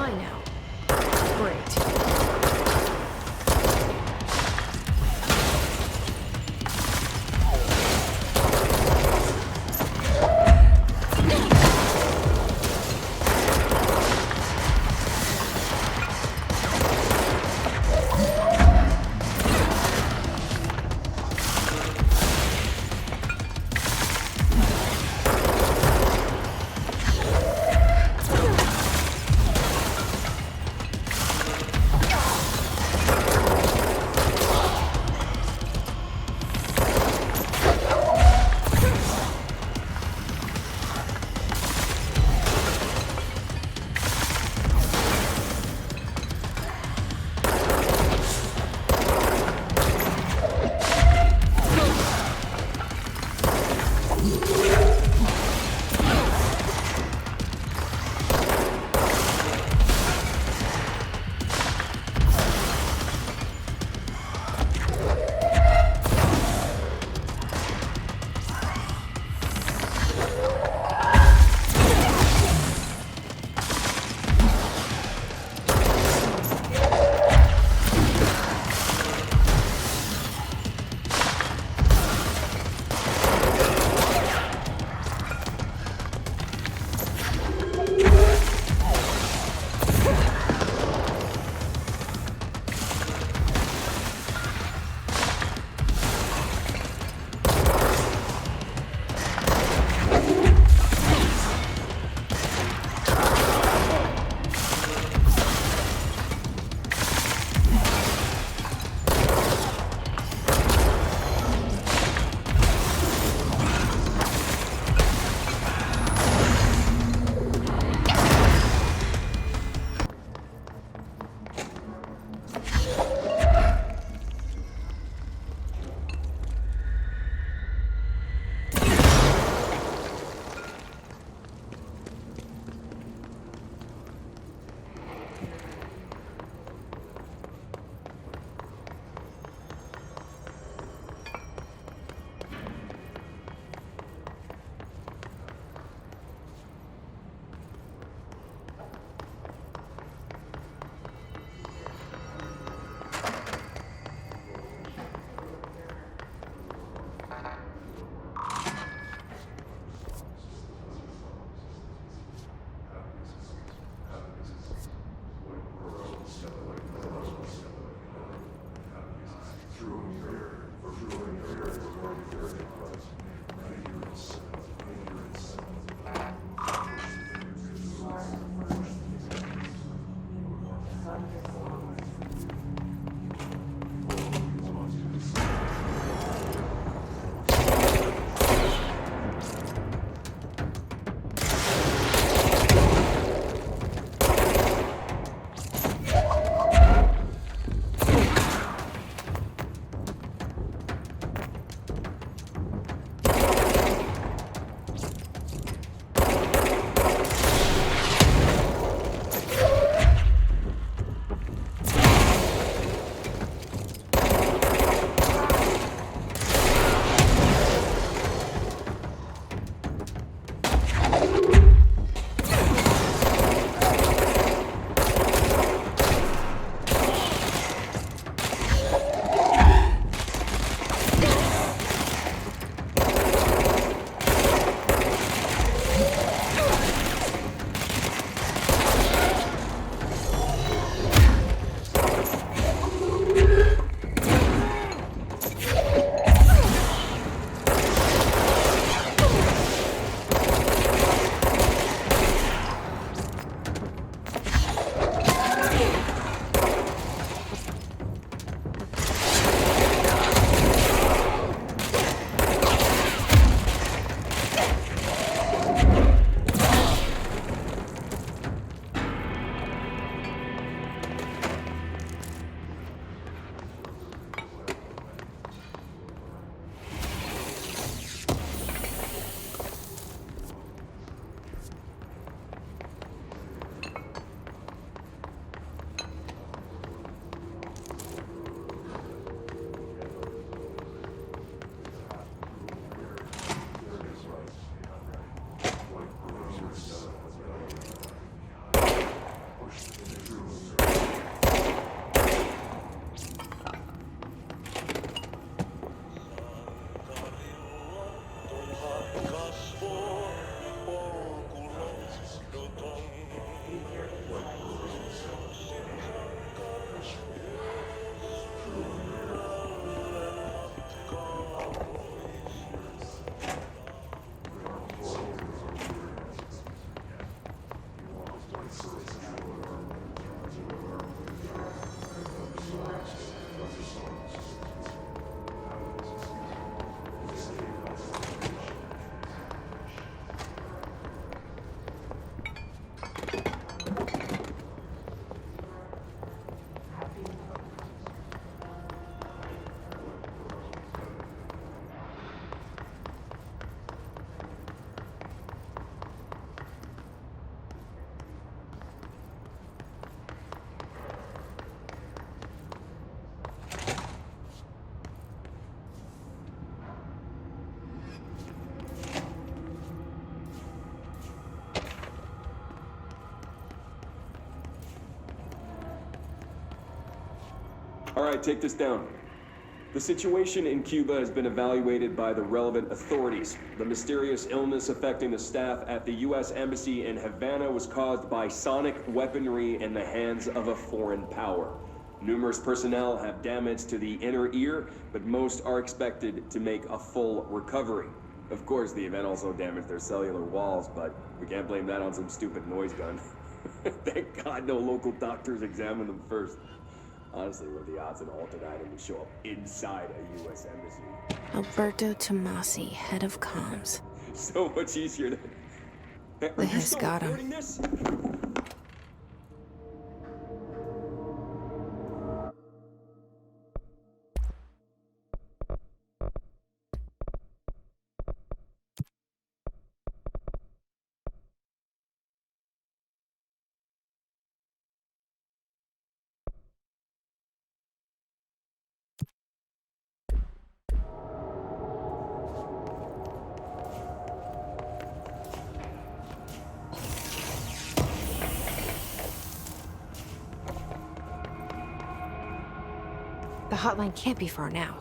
fly now. Great. All right, take this down. The situation in Cuba has been evaluated by the relevant authorities. The mysterious illness affecting the staff at the U.S. Embassy in Havana was caused by sonic weaponry in the hands of a foreign power. Numerous personnel have damage to the inner ear, but most are expected to make a full recovery. Of course, the event also damaged their cellular walls, but we can't blame that on some stupid noise gun. Thank God no local doctors examined them first. Honestly, what are the odds an altered item would show up inside a U.S. embassy? Alberto Tomasi, head of comms. So much easier to... Hey, are you Liz still got him. recording this? The hotline can't be far now.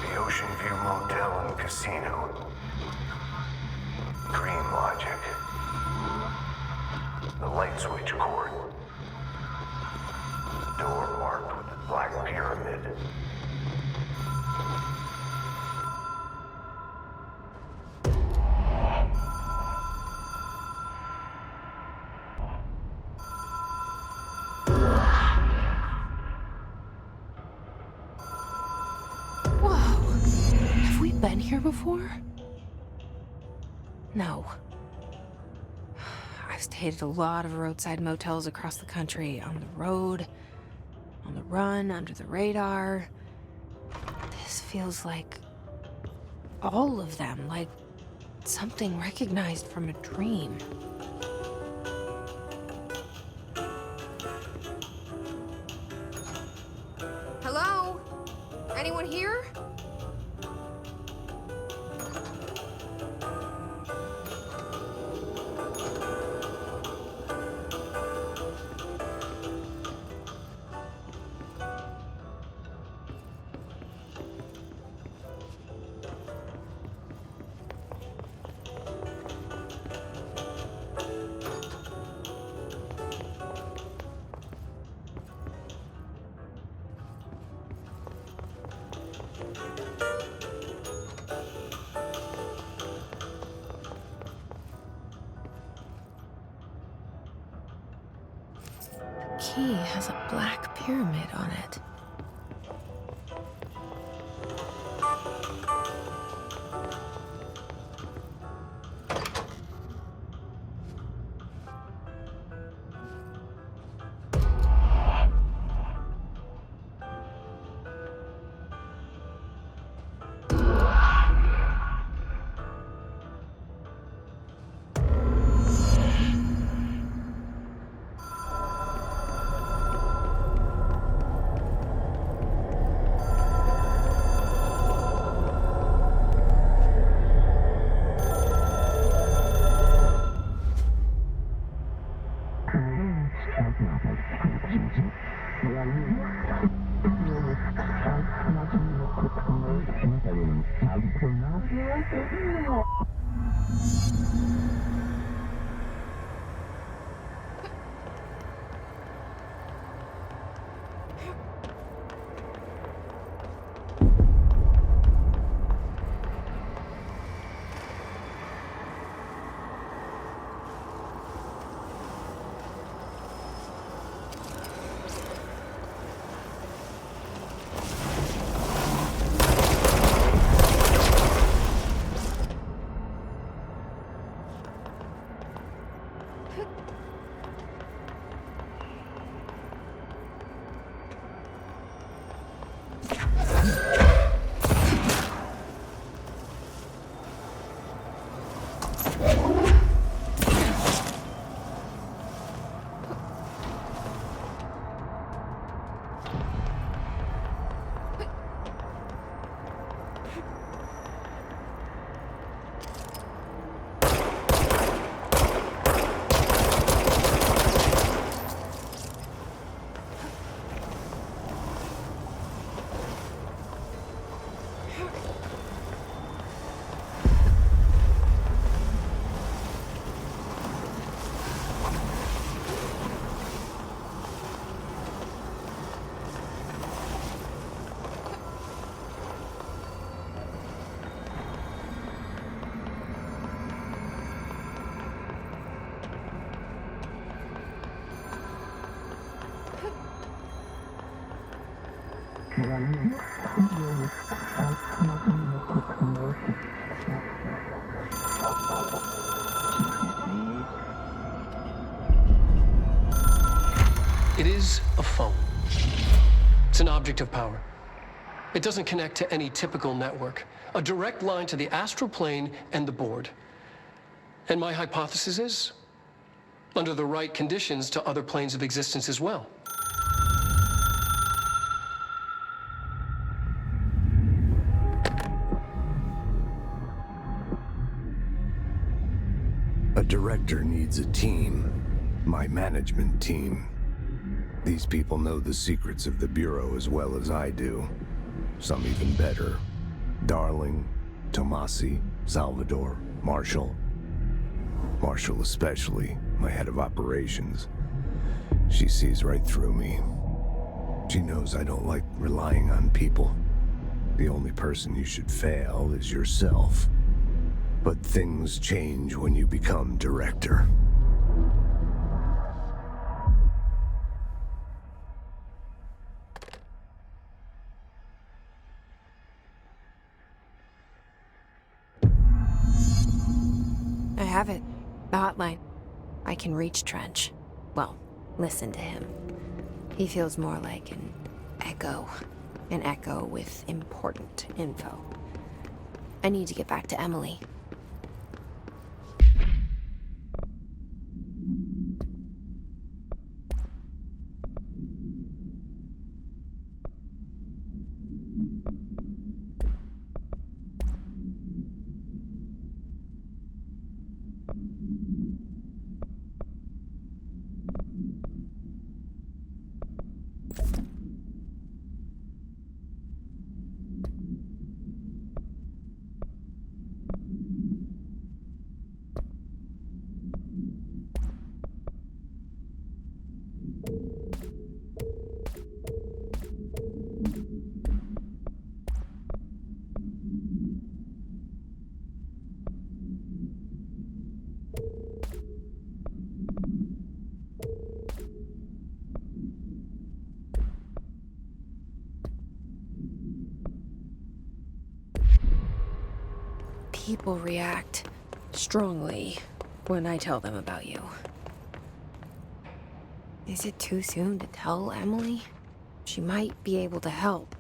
The Ocean View Motel and Casino. Dream Logic. The light switch cord. Door marked with the Black Pyramid. Whoa! Have we been here before? No. I've stayed at a lot of roadside motels across the country, on the road, on the run, under the radar. This feels like all of them, like something recognized from a dream. Hello? Anyone here? The key has a black pyramid on it. It is a phone. It's an object of power. It doesn't connect to any typical network. A direct line to the astral plane and the board. And my hypothesis is, under the right conditions, to other planes of existence as well. A director needs a team. My management team. These people know the secrets of the Bureau as well as I do. Some even better. Darling, Tomasi, Salvador, Marshall. Marshall especially, my head of operations. She sees right through me. She knows I don't like relying on people. The only person you should fail is yourself. But things change when you become director. I have it. The hotline. I can reach Trench. Well, listen to him. He feels more like an echo. An echo with important info. I need to get back to Emily. People react strongly when I tell them about you. Is it too soon to tell Emily? She might be able to help.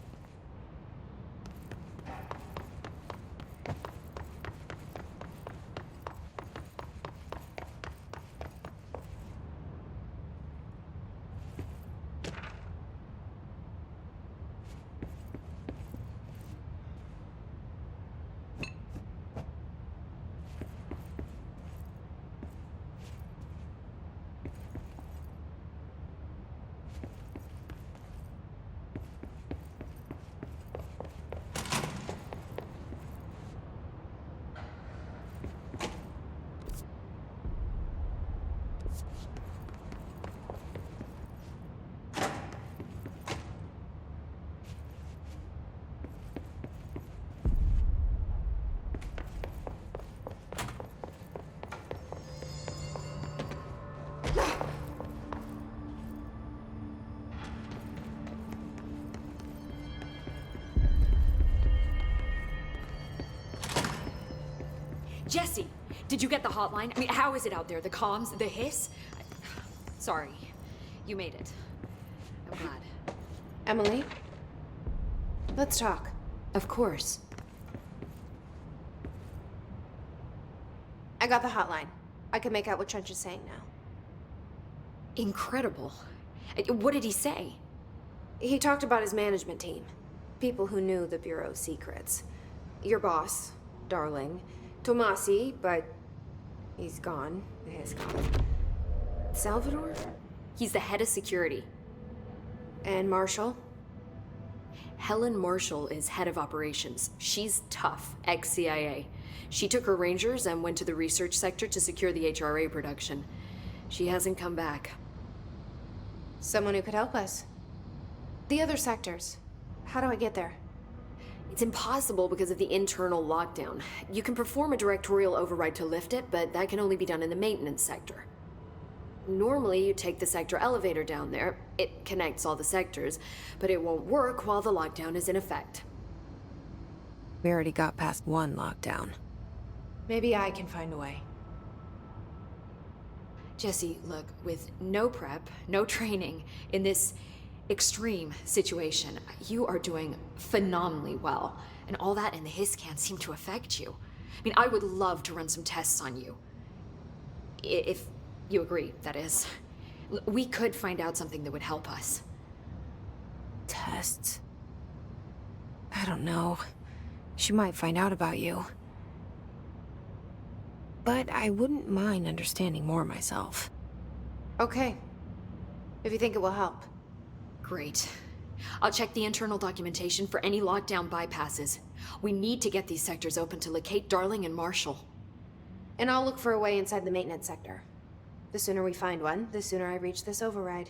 Jesse, did you get the hotline? I mean, how is it out there? The comms, the hiss? Sorry, you made it. I'm glad. Emily? Let's talk. Of course. I got the hotline. I can make out what Trench is saying now. Incredible. What did he say? He talked about his management team. People who knew the Bureau's secrets. Your boss, Darling. Tomasi, but he's gone. He's gone. Salvador? He's the head of security. And Marshall? Helen Marshall is head of operations. She's tough, ex-CIA. She took her Rangers and went to the research sector to secure the HRA production. She hasn't come back. Someone who could help us. The other sectors. How do I get there? It's impossible because of the internal lockdown. You can perform a directorial override to lift it, but that can only be done in the maintenance sector. Normally, you take the sector elevator down there. It connects all the sectors, but it won't work while the lockdown is in effect. We already got past one lockdown. Maybe I can find a way. Jesse, look, with no prep, no training, in this extreme situation, you are doing phenomenally well. And all that in the Hiss can't seem to affect you. I mean, I would love to run some tests on you. If you agree, that is. We could find out something that would help us. Tests? I don't know. She might find out about you. But I wouldn't mind understanding more myself. Okay. If you think it will help. Great. I'll check the internal documentation for any lockdown bypasses. We need to get these sectors open to locate Darling and Marshall. And I'll look for a way inside the maintenance sector. The sooner we find one, the sooner I reach this override.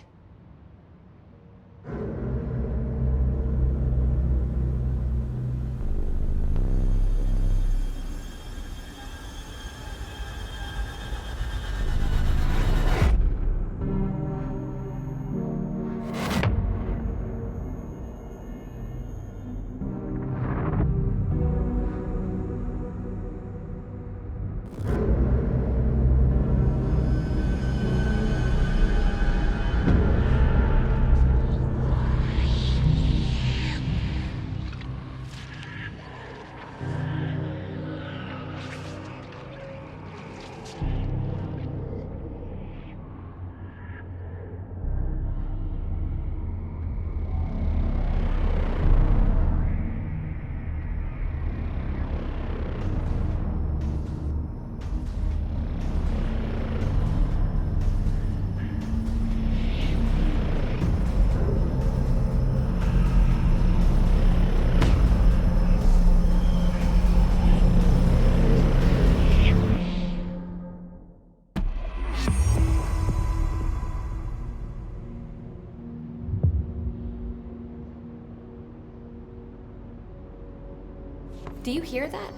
Do you hear that?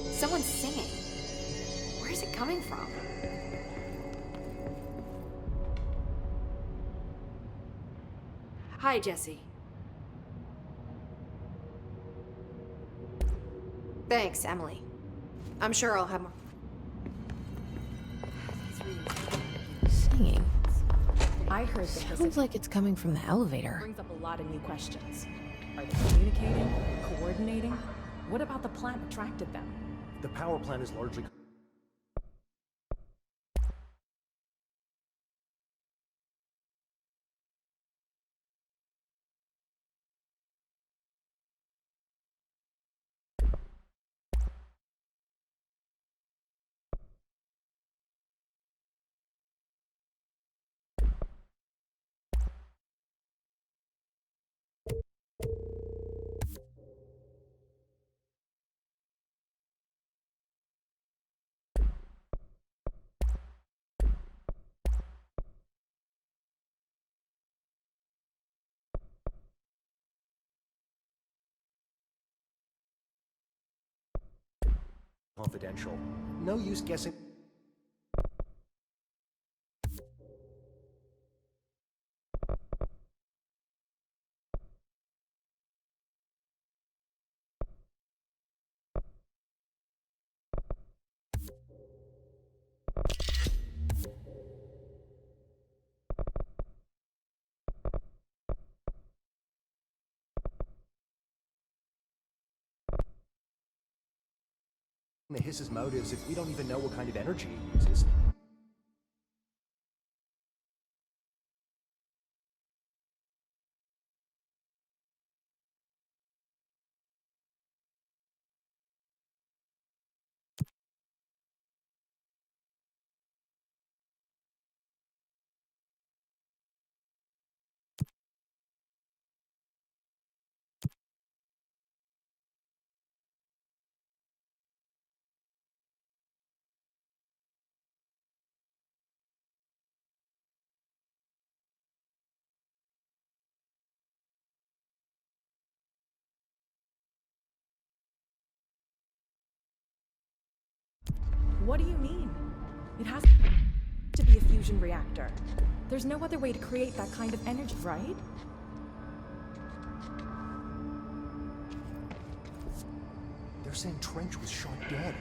Someone's singing. Where is it coming from? Hi, Jesse. Thanks, Emily. I'm sure I'll have more. Singing. I heard the Sounds like it's coming from the elevator. brings up a lot of new questions. Are they communicating? Coordinating? What about the plant attracted them? The power plant is largely confidential. No use guessing. the Hiss's motives if we don't even know what kind of energy exists? What do you mean? It has to be a fusion reactor. There's no other way to create that kind of energy, right? They're saying Trench was shot dead.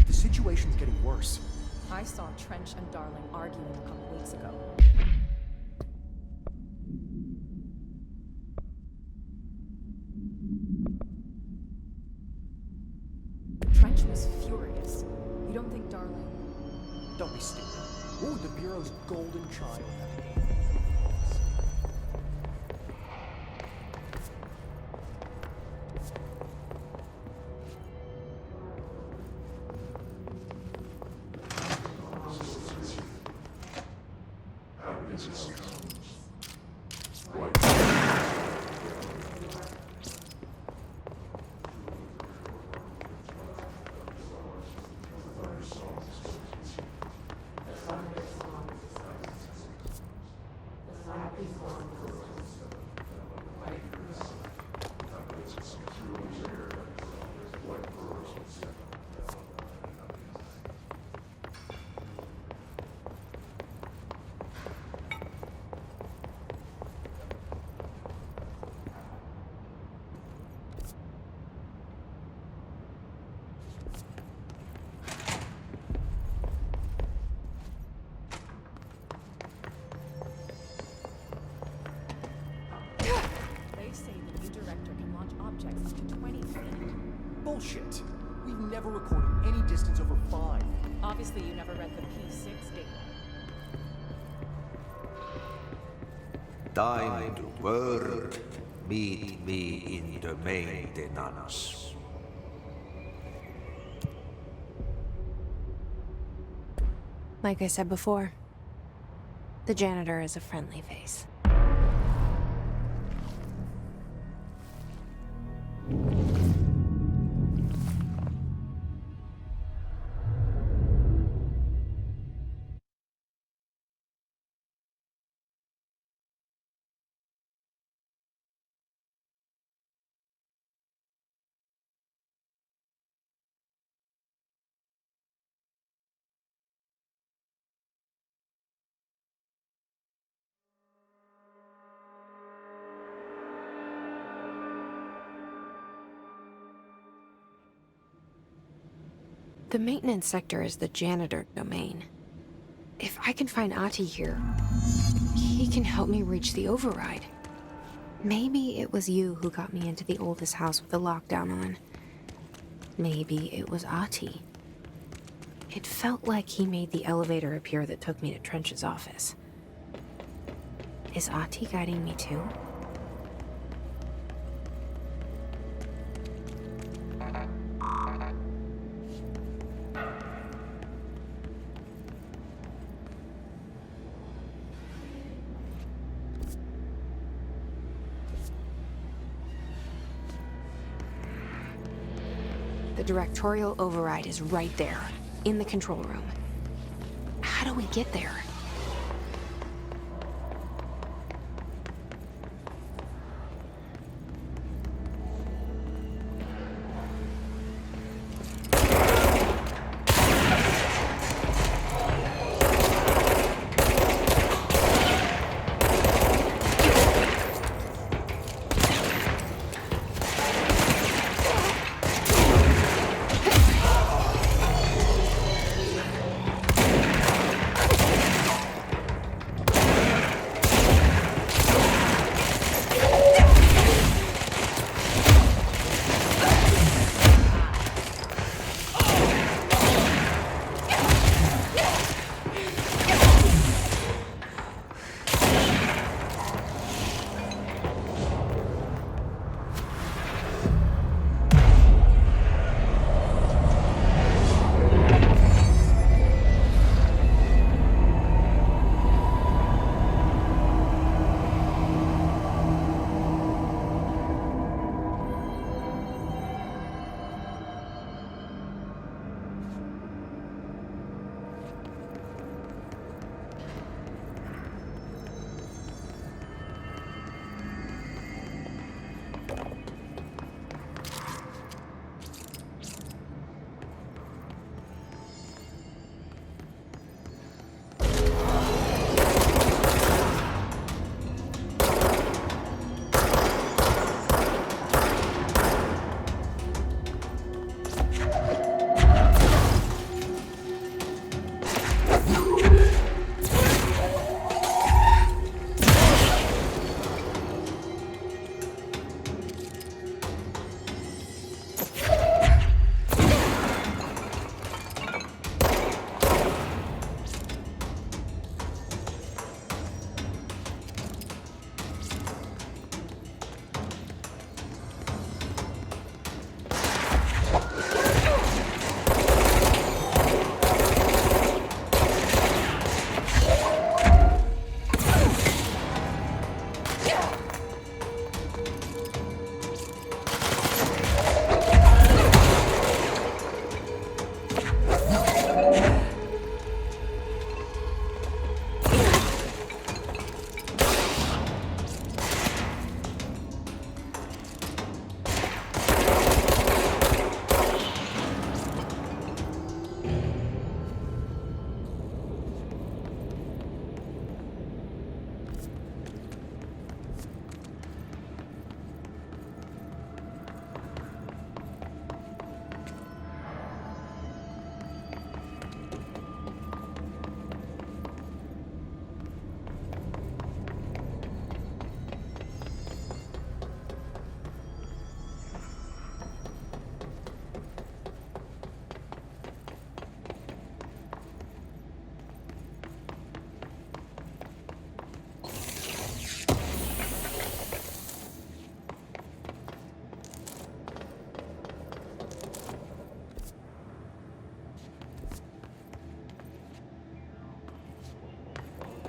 The situation's getting worse. I saw Trench and Darling arguing a couple weeks ago. Trench was furious. You don't think Darling... Don't be stupid. Ooh, the Bureau's golden child. They say the new director can launch objects up to 20 feet. Bullshit. We've never recorded any distance over 5. Obviously, you never read the P6 data. Time to work. Meet me in the maintenance. Like I said before, the janitor is a friendly face. The maintenance sector is the janitor domain. If I can find Ahti here, he can help me reach the override. Maybe it was you who got me into the oldest house with the lockdown on. Maybe it was Ahti. It felt like he made the elevator appear that took me to Trench's office. Is Ahti guiding me too? The directorial override is right there, in the control room. How do we get there?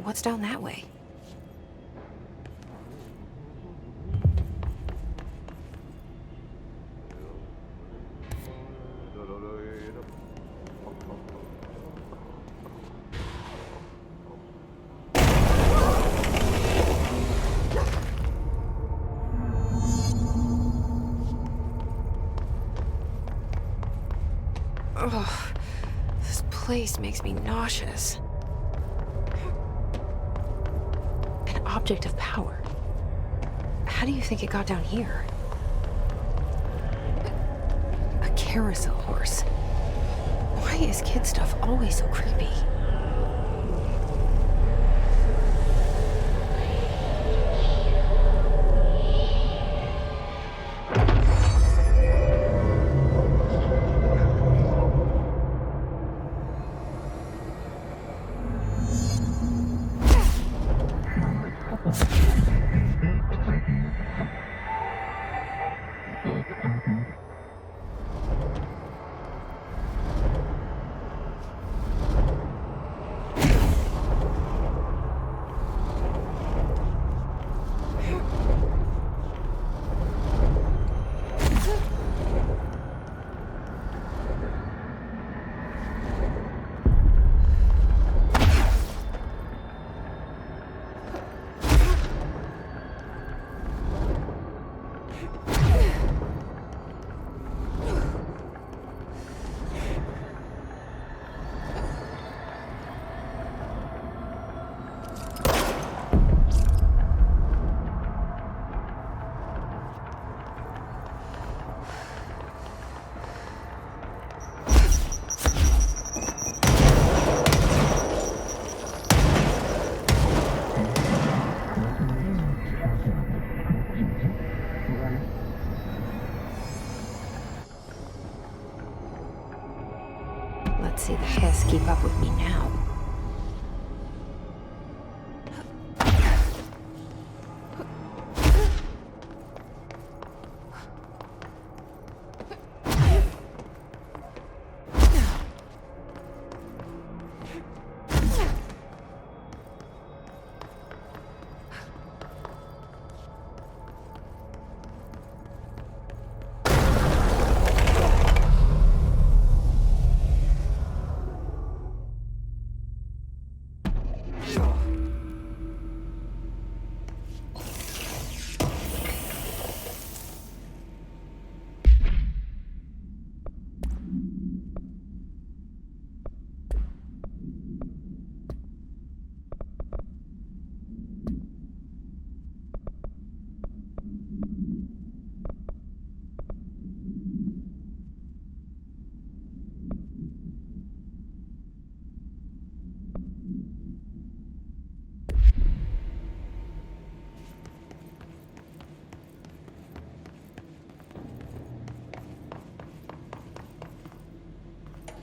What's down that way? Ugh, this place makes me nauseous. An object of power. How do you think it got down here? A carousel horse. Why is kid stuff always so creepy? Let's see the Hiss keep up with me now.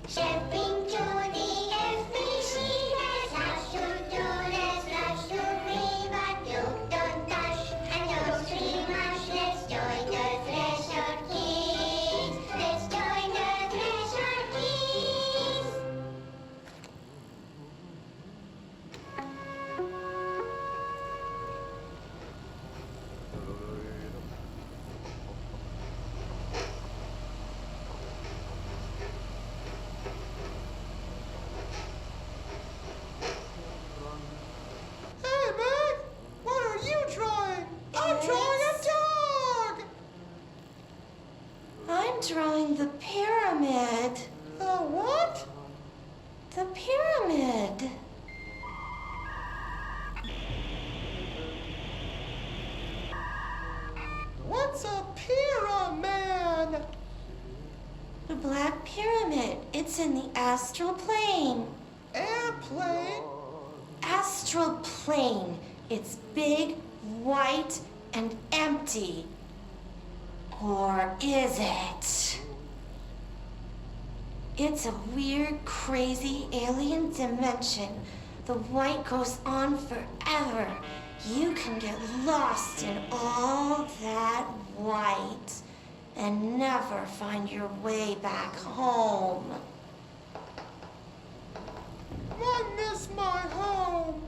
Shipping to the FBC, there's lots to do, there's lots to read, but you don't touch and don't see much. Let's join the Treasure Kids. Let's join the Treasure Kids. Hey, man! What are you drawing? I'm drawing a dog! I'm drawing the pyramid. The what? The pyramid. What's a pyramid? The Black Pyramid. It's in the astral plane. Airplane? Astral plane. It's big, white, and empty. Or is it? It's a weird, crazy alien dimension. The white goes on forever. You can get lost in all that white and never find your way back home. I miss my home.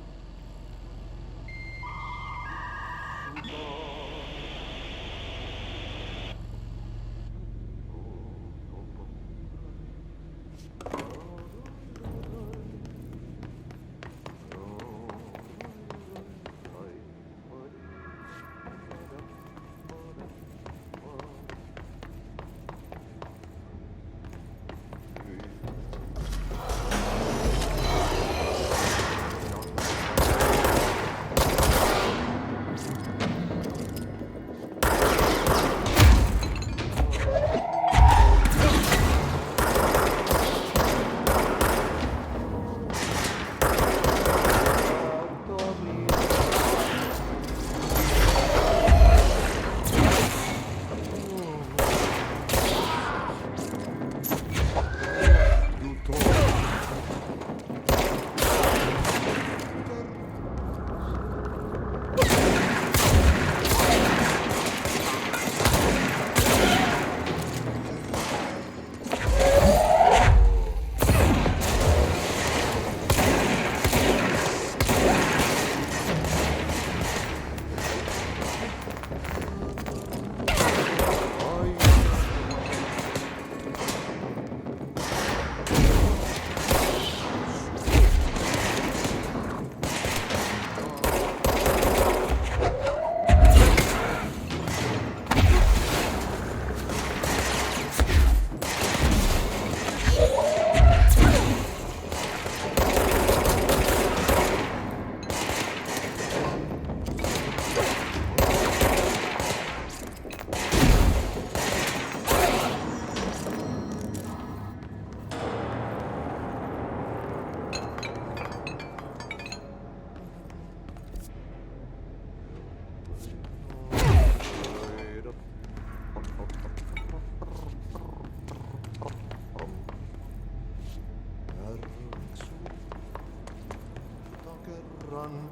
done.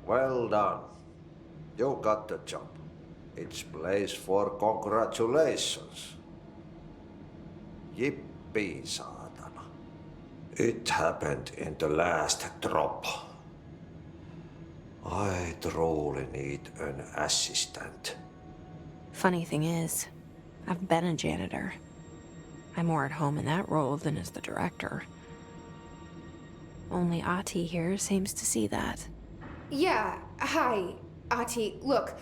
Well done. You got the job. It's place for congratulations. Yippee, saatana. It happened in the last drop. I truly need an assistant. Funny thing is, I've been a janitor. I'm more at home in that role than as the director. Only Ahti here seems to see that. Yeah, hi, Ahti. Look,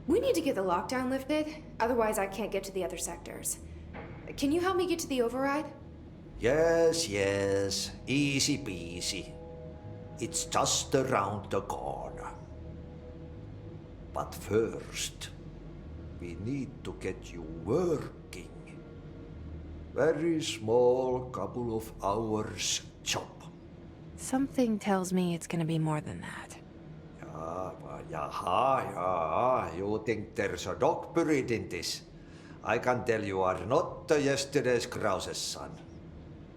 we need to get the lockdown lifted, otherwise I can't get to the other sectors. Can you help me get to the override? Yes, easy peasy. It's just around the corner. But first, we need to get you working. Very small, couple of hours job. Something tells me it's gonna be more than that. Yeah. You think there's a dog buried in this? I can tell you are not yesterday's Krause's son.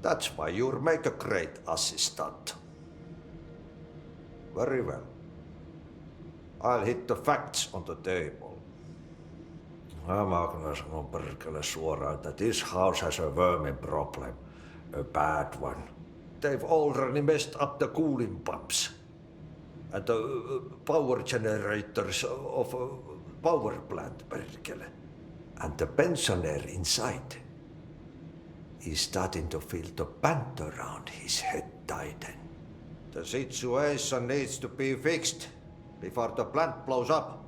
That's why you'll make a great assistant. Very well. I'll hit the facts on the table. Mä kyllä sanon perkele suoraan, että this house has a vermin problem. A bad one. They've already messed up the cooling pumps. And the power generators of a power plant, perkele. And the pensioner inside is starting to feel the band around his head tighten. The situation needs to be fixed before the plant blows up.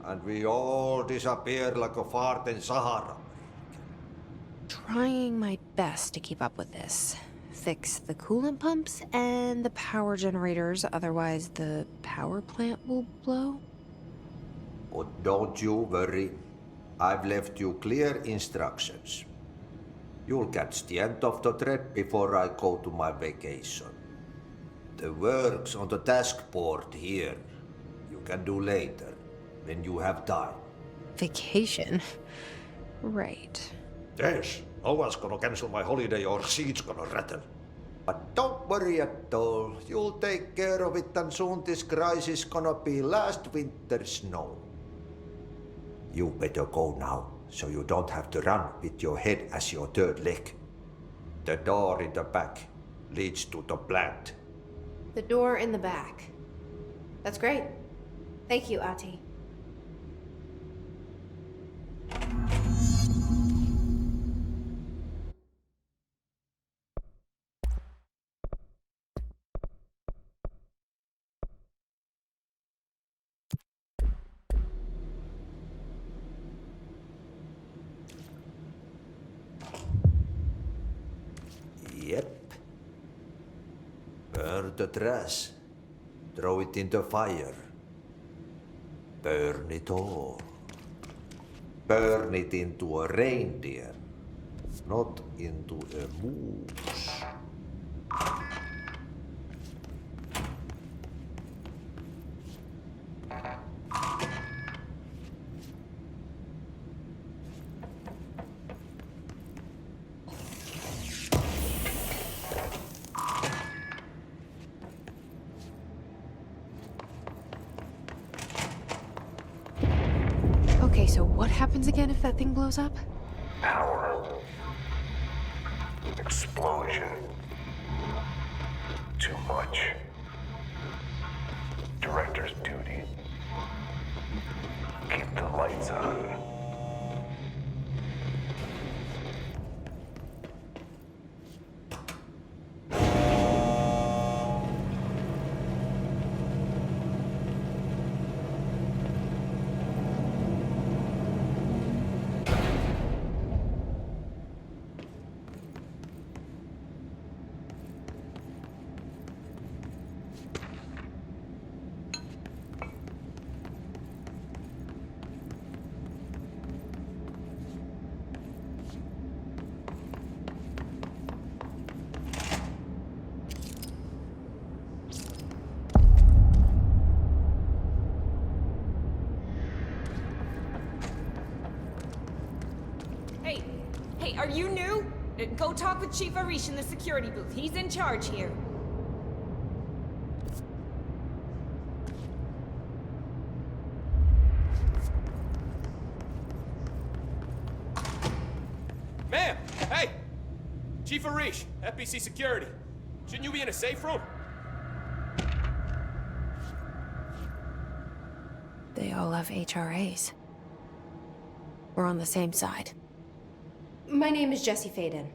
And we all disappear like a fart in Sahara. Trying my best to keep up with this. Fix the coolant pumps and the power generators, otherwise the power plant will blow. But don't you worry. I've left you clear instructions. You'll catch the end of the thread before I go to my vacation. The work's on the task board here. You can do later, when you have time. Vacation? Right. Yes, no one's gonna cancel my holiday or seat's gonna rattle. But don't worry at all. You'll take care of it and soon this crisis gonna be last winter's snow. You better go now, so you don't have to run with your head as your third leg. The door in the back leads to the plant. The door in the back. That's great. Thank you, Ahti. Yep. Burn the trash. Throw it in the fire. Burn it all. Burn it into a reindeer, not into a moose. Okay, so what happens again if that thing blows up? Power. Explosion. Too much. Director's duty. Keep the lights on. Hey, are you new? Go talk with Chief Arish in the security booth. He's in charge here. Ma'am! Hey! Chief Arish, FBC Security. Shouldn't you be in a safe room? They all have HRAs. We're on the same side. My name is Jesse Faden.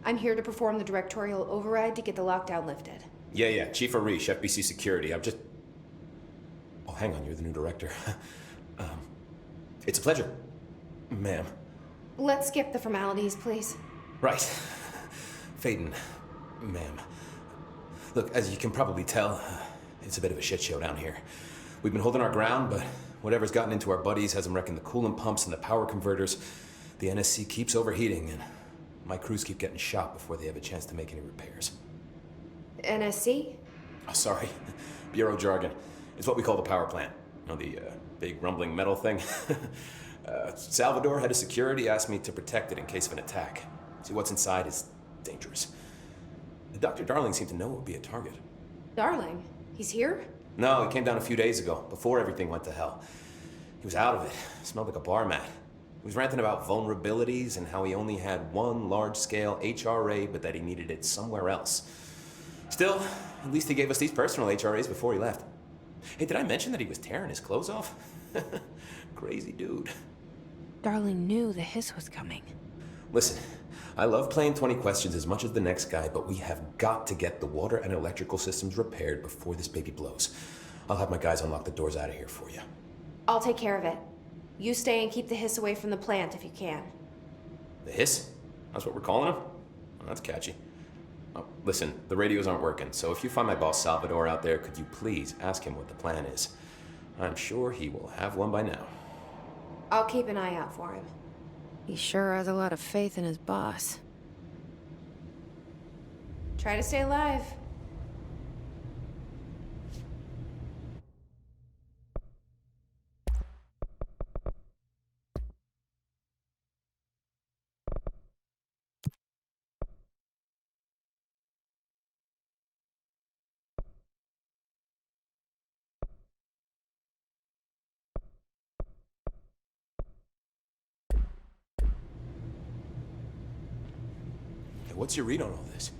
I'm here to perform the directorial override to get the lockdown lifted. Yeah, Chief Arish, FBC Security. I'm just... Oh, hang on, you're the new director. It's a pleasure, ma'am. Let's skip the formalities, please. Right. Faden, ma'am. Look, as you can probably tell, it's a bit of a shit show down here. We've been holding our ground, but whatever's gotten into our buddies has them wrecking the coolant pumps and the power converters. The NSC keeps overheating, and my crews keep getting shot before they have a chance to make any repairs. NSC? Oh, sorry. Bureau jargon. It's what we call the power plant. You know, the big rumbling metal thing? Salvador, head of security, asked me to protect it in case of an attack. See, what's inside is dangerous. Dr. Darling seemed to know it would be a target. Darling? He's here? No, he came down a few days ago, before everything went to hell. He was out of it. Smelled like a bar mat. He was ranting about vulnerabilities and how he only had one large-scale HRA, but that he needed it somewhere else. Still, at least he gave us these personal HRAs before he left. Hey, did I mention that he was tearing his clothes off? Crazy dude. Darling knew the hiss was coming. Listen, I love playing 20 questions as much as the next guy, but we have got to get the water and electrical systems repaired before this baby blows. I'll have my guys unlock the doors out of here for you. I'll take care of it. You stay and keep the hiss away from the plant if you can. The hiss? That's what we're calling him? Oh, that's catchy. Oh, listen, the radios aren't working, so if you find my boss Salvador out there, could you please ask him what the plan is? I'm sure he will have one by now. I'll keep an eye out for him. He sure has a lot of faith in his boss. Try to stay alive. What's your read on all this?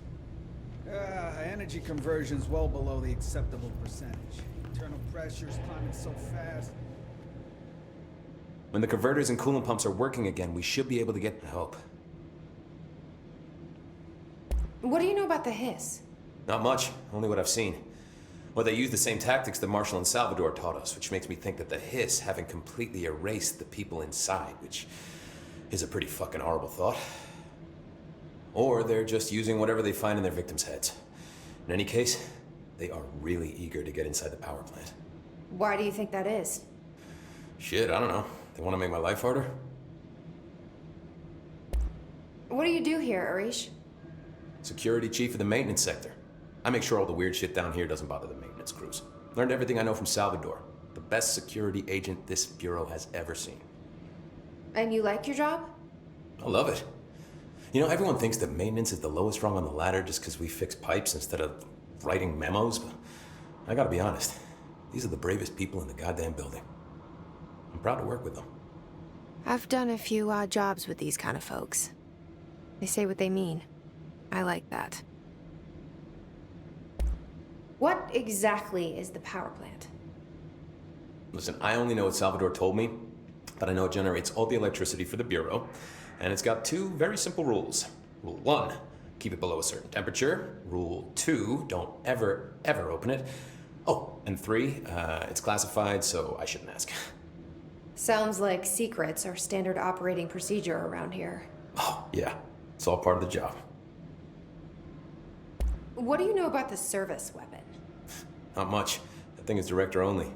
Energy conversion's well below the acceptable percentage. Internal pressures climbing so fast. When the converters and coolant pumps are working again, we should be able to get help. What do you know about the hiss? Not much, only what I've seen. Well, they use the same tactics that Marshall and Salvador taught us, which makes me think that the hiss haven't completely erased the people inside, which is a pretty fucking horrible thought. Or they're just using whatever they find in their victims' heads. In any case, they are really eager to get inside the power plant. Why do you think that is? Shit, I don't know. They want to make my life harder? What do you do here, Arish? Security chief of the maintenance sector. I make sure all the weird shit down here doesn't bother the maintenance crews. Learned everything I know from Salvador. The best security agent this bureau has ever seen. And you like your job? I love it. You know, everyone thinks that maintenance is the lowest rung on the ladder just because we fix pipes instead of writing memos, but I gotta be honest. These are the bravest people in the goddamn building. I'm proud to work with them. I've done a few odd jobs with these kind of folks. They say what they mean. I like that. What exactly is the power plant? Listen, I only know what Salvador told me, but I know it generates all the electricity for the Bureau, and it's got two very simple rules. Rule 1, keep it below a certain temperature. Rule 2, don't ever, ever open it. Oh, and 3, it's classified, so I shouldn't ask. Sounds like secrets are standard operating procedure around here. Oh, yeah. It's all part of the job. What do you know about the service weapon? Not much. That thing is director only.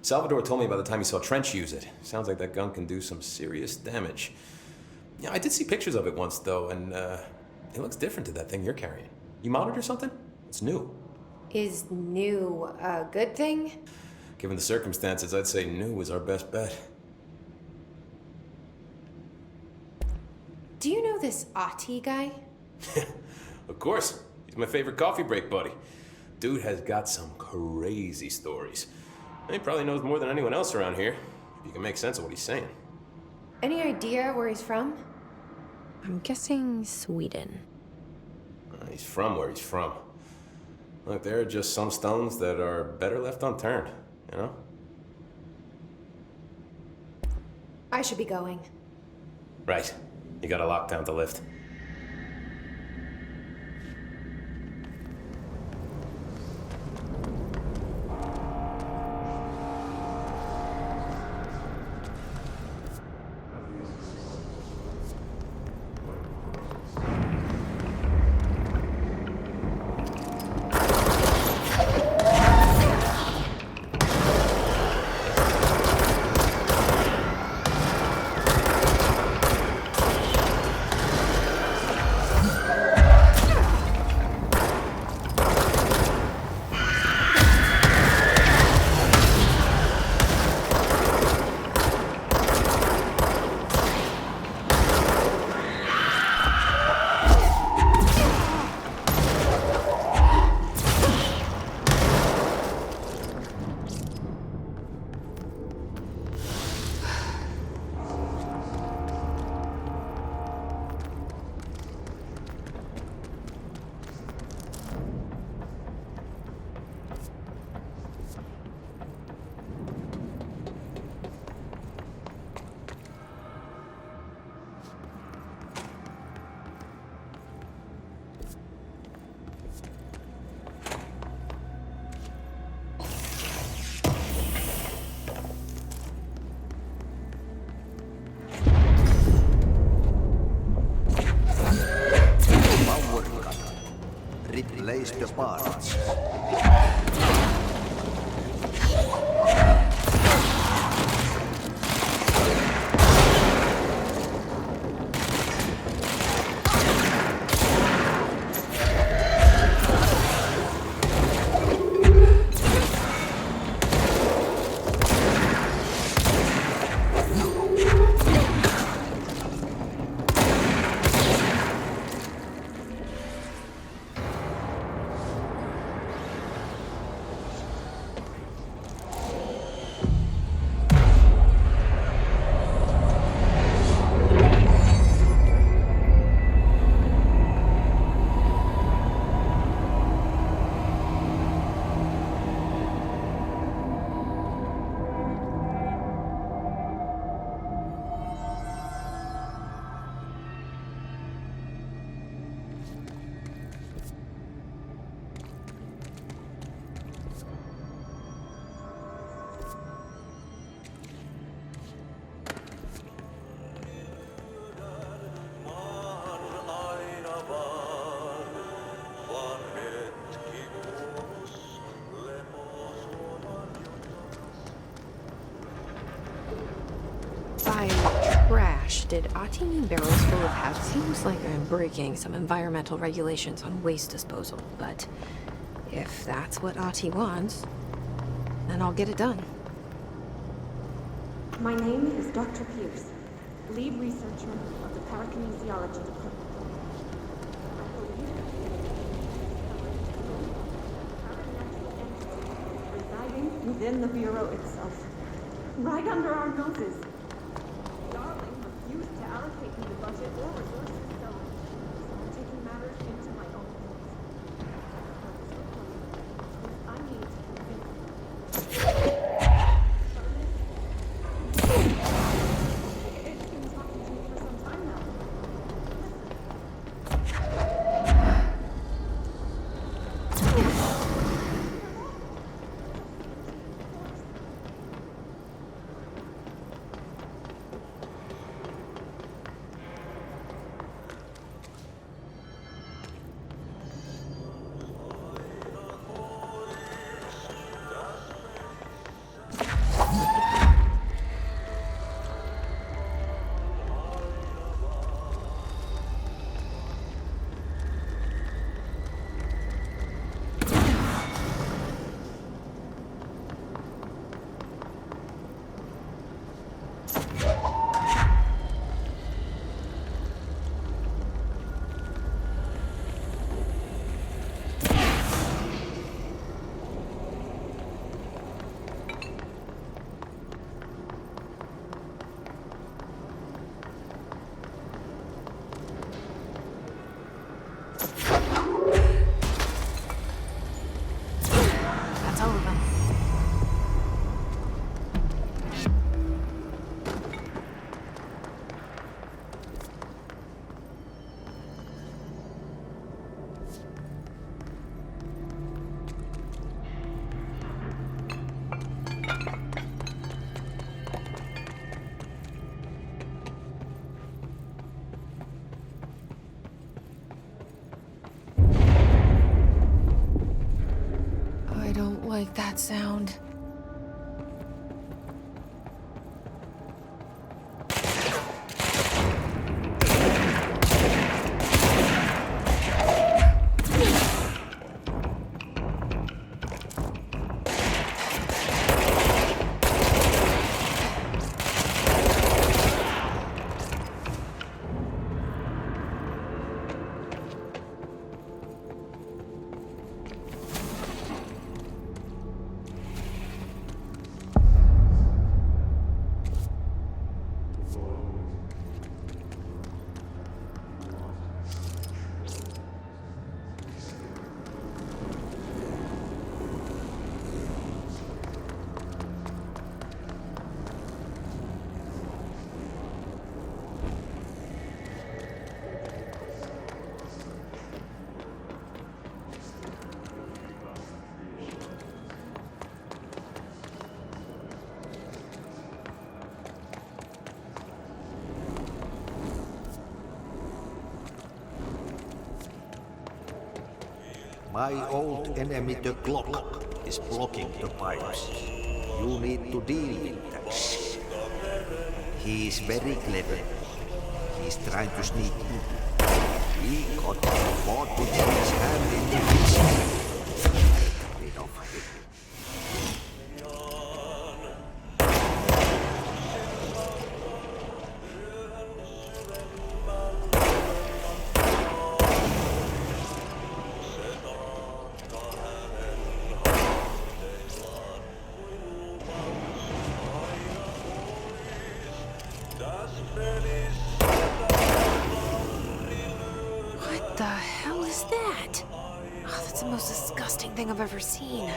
Salvador told me by the time he saw Trench use it. Sounds like that gun can do some serious damage. Yeah, I did see pictures of it once, though, and it looks different to that thing you're carrying. You modded or something? It's new. Is new a good thing? Given the circumstances, I'd say new is our best bet. Do you know this Ahti guy? Of course. He's my favorite coffee break buddy. Dude has got some crazy stories. He probably knows more than anyone else around here, if you can make sense of what he's saying. Any idea where he's from? I'm guessing Sweden. He's from where he's from. Look, there are just some stones that are better left unturned, you know? I should be going. Right. You got a lockdown to lift. Replace the parts. By trash, did Ahti mean barrels full of half? Seems like I'm breaking some environmental regulations on waste disposal, but if that's what Ahti wants, then I'll get it done. My name is Dr. Pierce, lead researcher of the Parakinesiology Department. Residing within the Bureau itself, right under our noses. Darling refused to allocate me the budget or resources, so I'm taking matters into my own hands. I need to convince you. It's been talking to me for some time now. like that sound. My old enemy, the clock, is blocking the pipes. You need to deal with that shit. He is very clever. He's trying to sneak in. We got caught with his hand in the business. Get rid of him. What the hell is that? Oh, that's the most disgusting thing I've ever seen.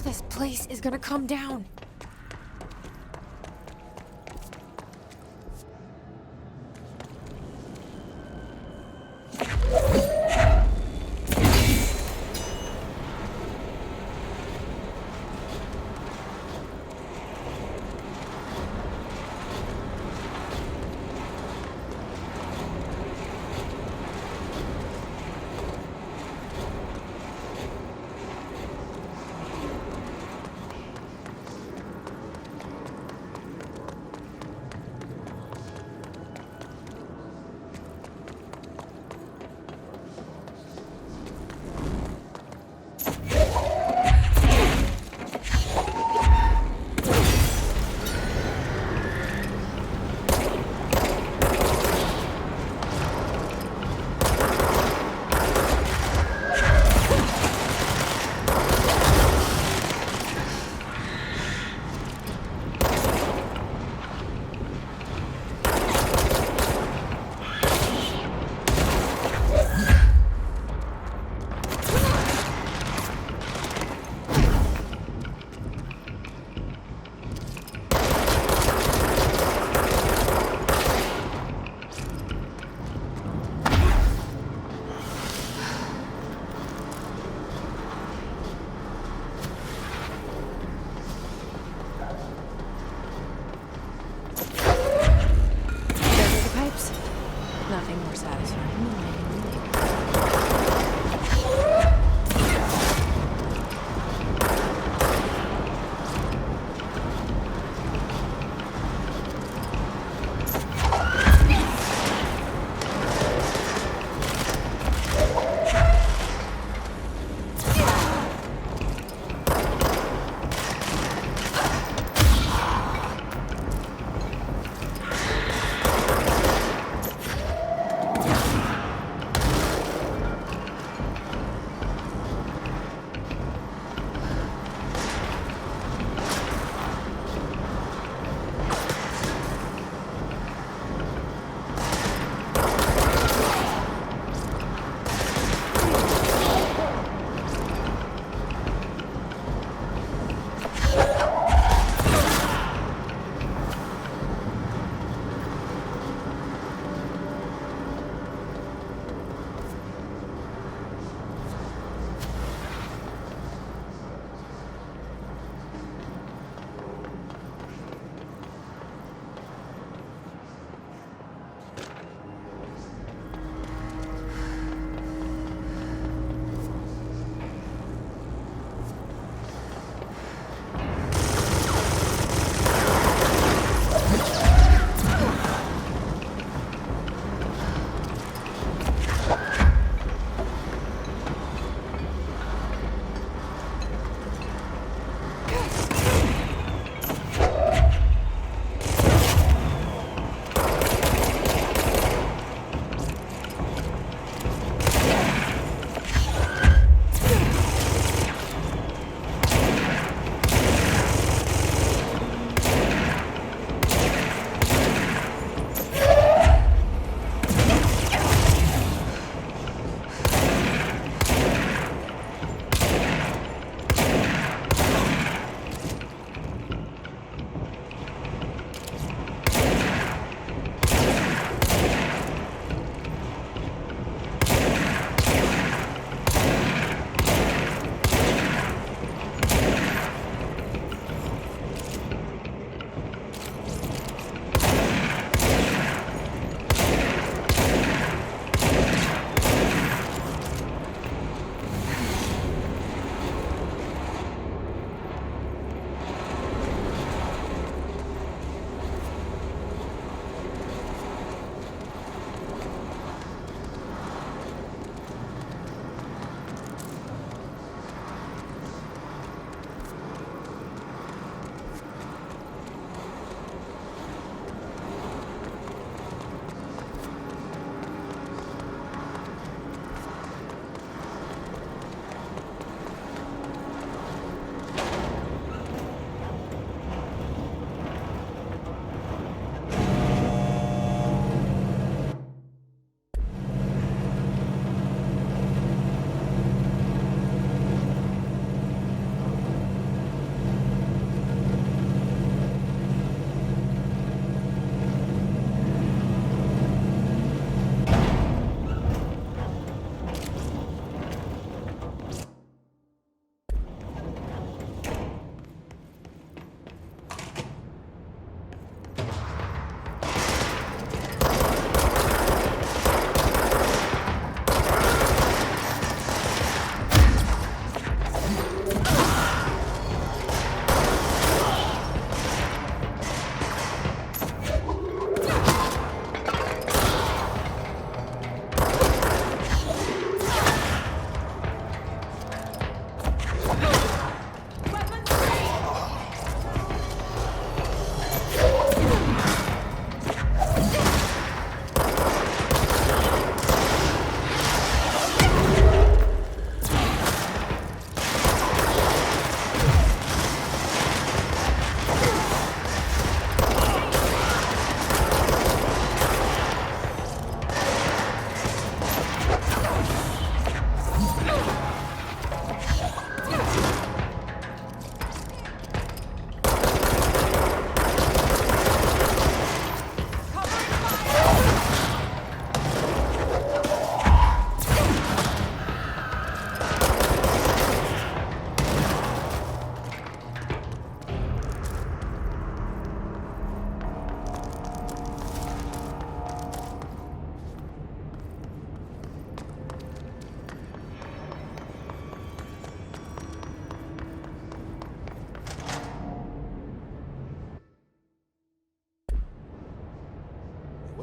This place is gonna come down. satisfying.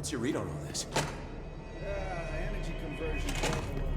What's your read on all this? Energy conversion well below